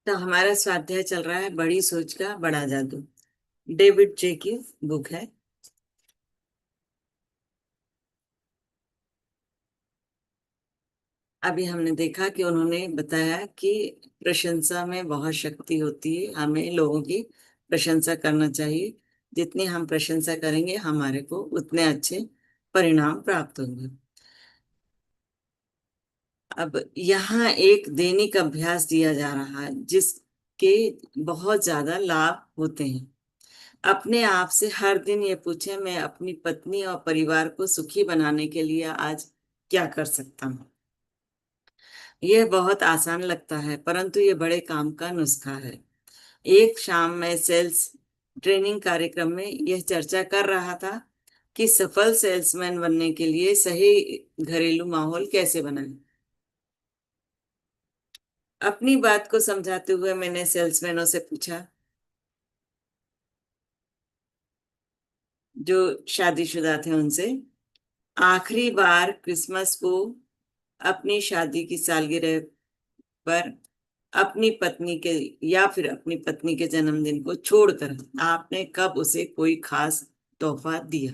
तो हमारा स्वाध्याय चल रहा है बड़ी सोच का बड़ा जादू। डेविड जे की बुक है। अभी हमने देखा कि उन्होंने बताया कि प्रशंसा में बहुत शक्ति होती है। हमें लोगों की प्रशंसा करना चाहिए। जितनी हम प्रशंसा करेंगे हमारे को उतने अच्छे परिणाम प्राप्त होंगे। अब यहाँ एक दैनिक अभ्यास दिया जा रहा है जिसके बहुत ज्यादा लाभ होते हैं। अपने आप से हर दिन ये पूछें, मैं अपनी पत्नी और परिवार को सुखी बनाने के लिए आज क्या कर सकता हूँ। यह बहुत आसान लगता है परंतु ये बड़े काम का नुस्खा है। एक शाम में सेल्स ट्रेनिंग कार्यक्रम में यह चर्चा कर रहा था कि सफल सेल्समैन बनने के लिए सही घरेलू माहौल कैसे बनाएं। अपनी बात को समझाते हुए मैंने सेल्समैनों से पूछा, जो शादीशुदा थे उनसे, आखिरी बार क्रिसमस को अपनी शादी की सालगिरह पर अपनी पत्नी के या फिर अपनी पत्नी के जन्मदिन को छोड़कर आपने कब उसे कोई खास तोहफा दिया।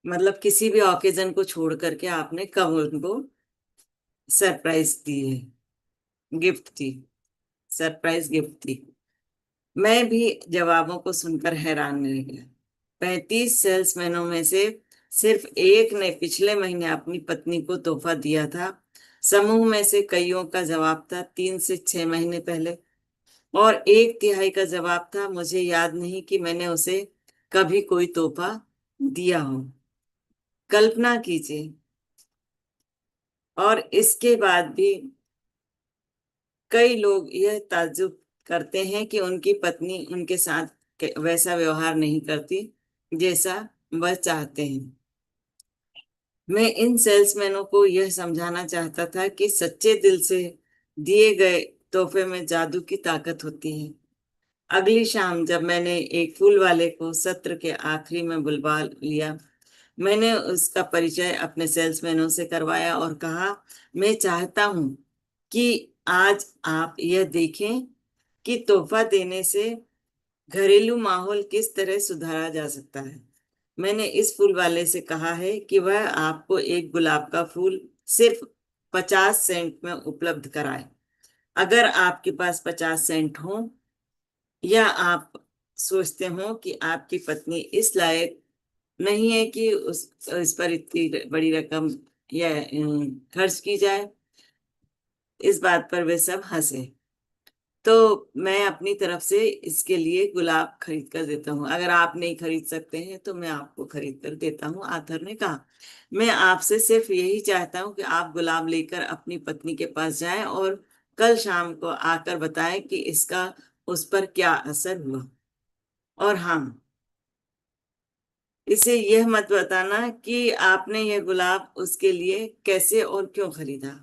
मतलब किसी भी ओकेजन को छोड़ करके आपने कब उनको सरप्राइज दी है, गिफ्ट दी, सरप्राइज गिफ्ट दी। मैं भी जवाबों को सुनकर हैरान रह गया। 35 सेल्समैनों में से सिर्फ एक ने पिछले महीने अपनी पत्नी को तोहफा दिया था। समूह में से कईयों का जवाब था 3 से 6 महीने पहले, और एक तिहाई का जवाब था मुझे याद नहीं कि मैंने उसे कभी कोई तोहफा दिया हो। कल्पना कीजिए। और इसके बाद भी कई लोग यह ताज्जुब करते हैं कि उनकी पत्नी उनके साथ वैसा व्यवहार नहीं करती जैसा वह चाहते हैं। मैं इन सेल्समैनों को यह समझाना चाहता था कि सच्चे दिल से दिए गए तोहफे में जादू की ताकत होती है। अगली शाम जब मैंने एक फूल वाले को सत्र के आखिरी में बुलवा लिया, मैंने उसका परिचय अपने सेल्समैनों से करवाया और कहा, मैं चाहता हूं कि आज आप यह देखें कि तोहफा देने से घरेलू माहौल किस तरह सुधारा जा सकता है। मैंने इस फूल वाले से कहा है कि वह आपको एक गुलाब का फूल सिर्फ 50 सेंट में उपलब्ध कराए। अगर आपके पास 50 सेंट हो, या आप सोचते हो कि आपकी पत्नी इस लायक नहीं है कि इस पर इतनी बड़ी रकम या खर्च की जाए, इस बात पर वे सब हंसे। तो मैं अपनी तरफ से इसके लिए गुलाब खरीद कर देता हूँ। अगर आप नहीं खरीद सकते हैं तो मैं आपको खरीद कर देता हूँ, आथर ने कहा। मैं आपसे सिर्फ यही चाहता हूँ कि आप गुलाब लेकर अपनी पत्नी के पास जाएं और कल शाम को आकर बताएं कि इसका उस पर क्या असर हुआ। और हाँ, इसे यह मत बताना कि आपने यह गुलाब उसके लिए कैसे और क्यों खरीदा।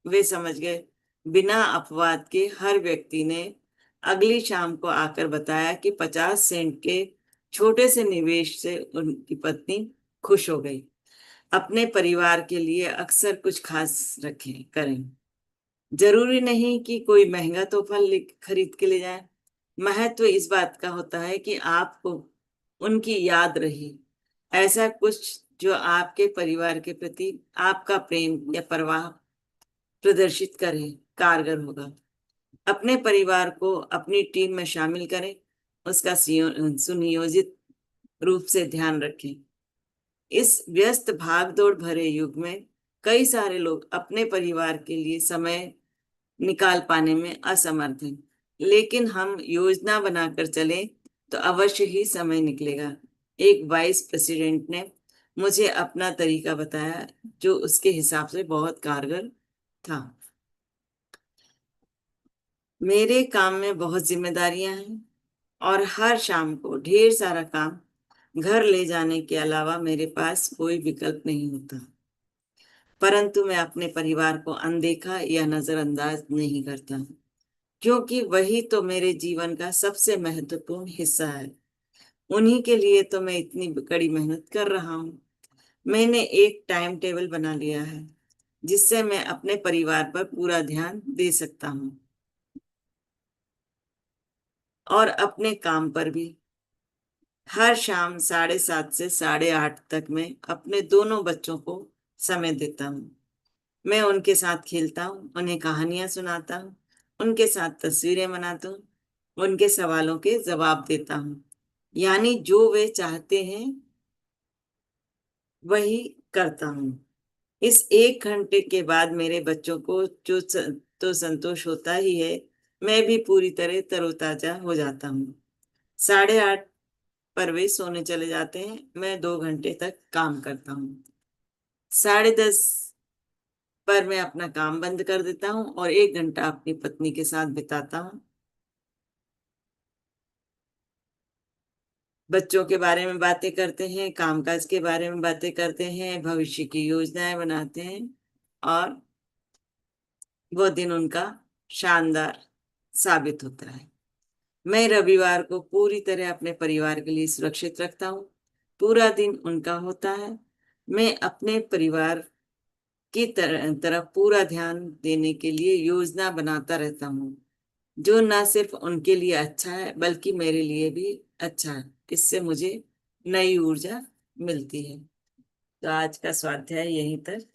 वे समझ गए। बिना अपवाद के हर व्यक्ति ने अगली शाम को आकर बताया कि 50 सेंट के छोटे से निवेश से उनकी पत्नी खुश हो गई। अपने परिवार के लिए अक्सर कुछ खास रखें करें। जरूरी नहीं कि कोई महंगा तोहफा खरीद के ले जाए। महत्व इस बात का होता है कि आपको उनकी याद रही ऐसा कुछ जो आपके परिवार के प्रति आपका प्रेम या परवाह प्रदर्शित करे, कारगर होगा। अपने परिवार को अपनी टीम में शामिल करें, उसका सुनियोजित रूप से ध्यान रखें। इस व्यस्त भागदौड़ भरे युग में कई सारे लोग अपने परिवार के लिए समय निकाल पाने में असमर्थ हैं, लेकिन हम योजना बनाकर चले तो अवश्य ही समय निकलेगा। एक वाइस प्रेसिडेंट ने मुझे अपना तरीका बताया जो उसके हिसाब से बहुत कारगर था। मेरे काम में बहुत जिम्मेदारियां हैं और हर शाम को ढेर सारा काम घर ले जाने के अलावा मेरे पास कोई विकल्प नहीं होता। परंतु मैं अपने परिवार को अनदेखा या नजरअंदाज नहीं करता, क्योंकि वही तो मेरे जीवन का सबसे महत्वपूर्ण हिस्सा है। उन्हीं के लिए तो मैं इतनी कड़ी मेहनत कर रहा हूँ। मैंने एक टाइम टेबल बना लिया है। जिससे मैं अपने परिवार पर पूरा ध्यान दे सकता हूँ और अपने काम पर भी। हर शाम 7:30 से 8:30 तक मैं अपने दोनों बच्चों को समय देता हूँ। मैं उनके साथ खेलता हूँ, उन्हें कहानियां सुनाता हूँ, उनके साथ तस्वीरें बनाता हूँ, उनके सवालों के जवाब देता हूँ। यानी जो वे चाहते हैं वही करता हूँ। इस 1 घंटे के बाद मेरे बच्चों को तो संतोष होता ही है, मैं भी पूरी तरह तरोताजा हो जाता हूँ। 8:30 पर वे सोने चले जाते हैं, मैं 2 घंटे तक काम करता हूँ। 10:30 पर मैं अपना काम बंद कर देता हूँ और 1 घंटा अपनी पत्नी के साथ बिताता हूँ। बच्चों के बारे में बातें करते हैं, कामकाज के बारे में बातें करते हैं, भविष्य की योजनाएं बनाते हैं और वो दिन उनका शानदार साबित होता है। मैं रविवार को पूरी तरह अपने परिवार के लिए सुरक्षित रखता हूँ। पूरा दिन उनका होता है। मैं अपने परिवार की तरफ पूरा ध्यान देने के लिए योजना बनाता रहता हूँ, जो ना सिर्फ उनके लिए अच्छा है बल्कि मेरे लिए भी अच्छा है। इससे मुझे नई ऊर्जा मिलती है। तो आज का स्वाध्याय यहीं तक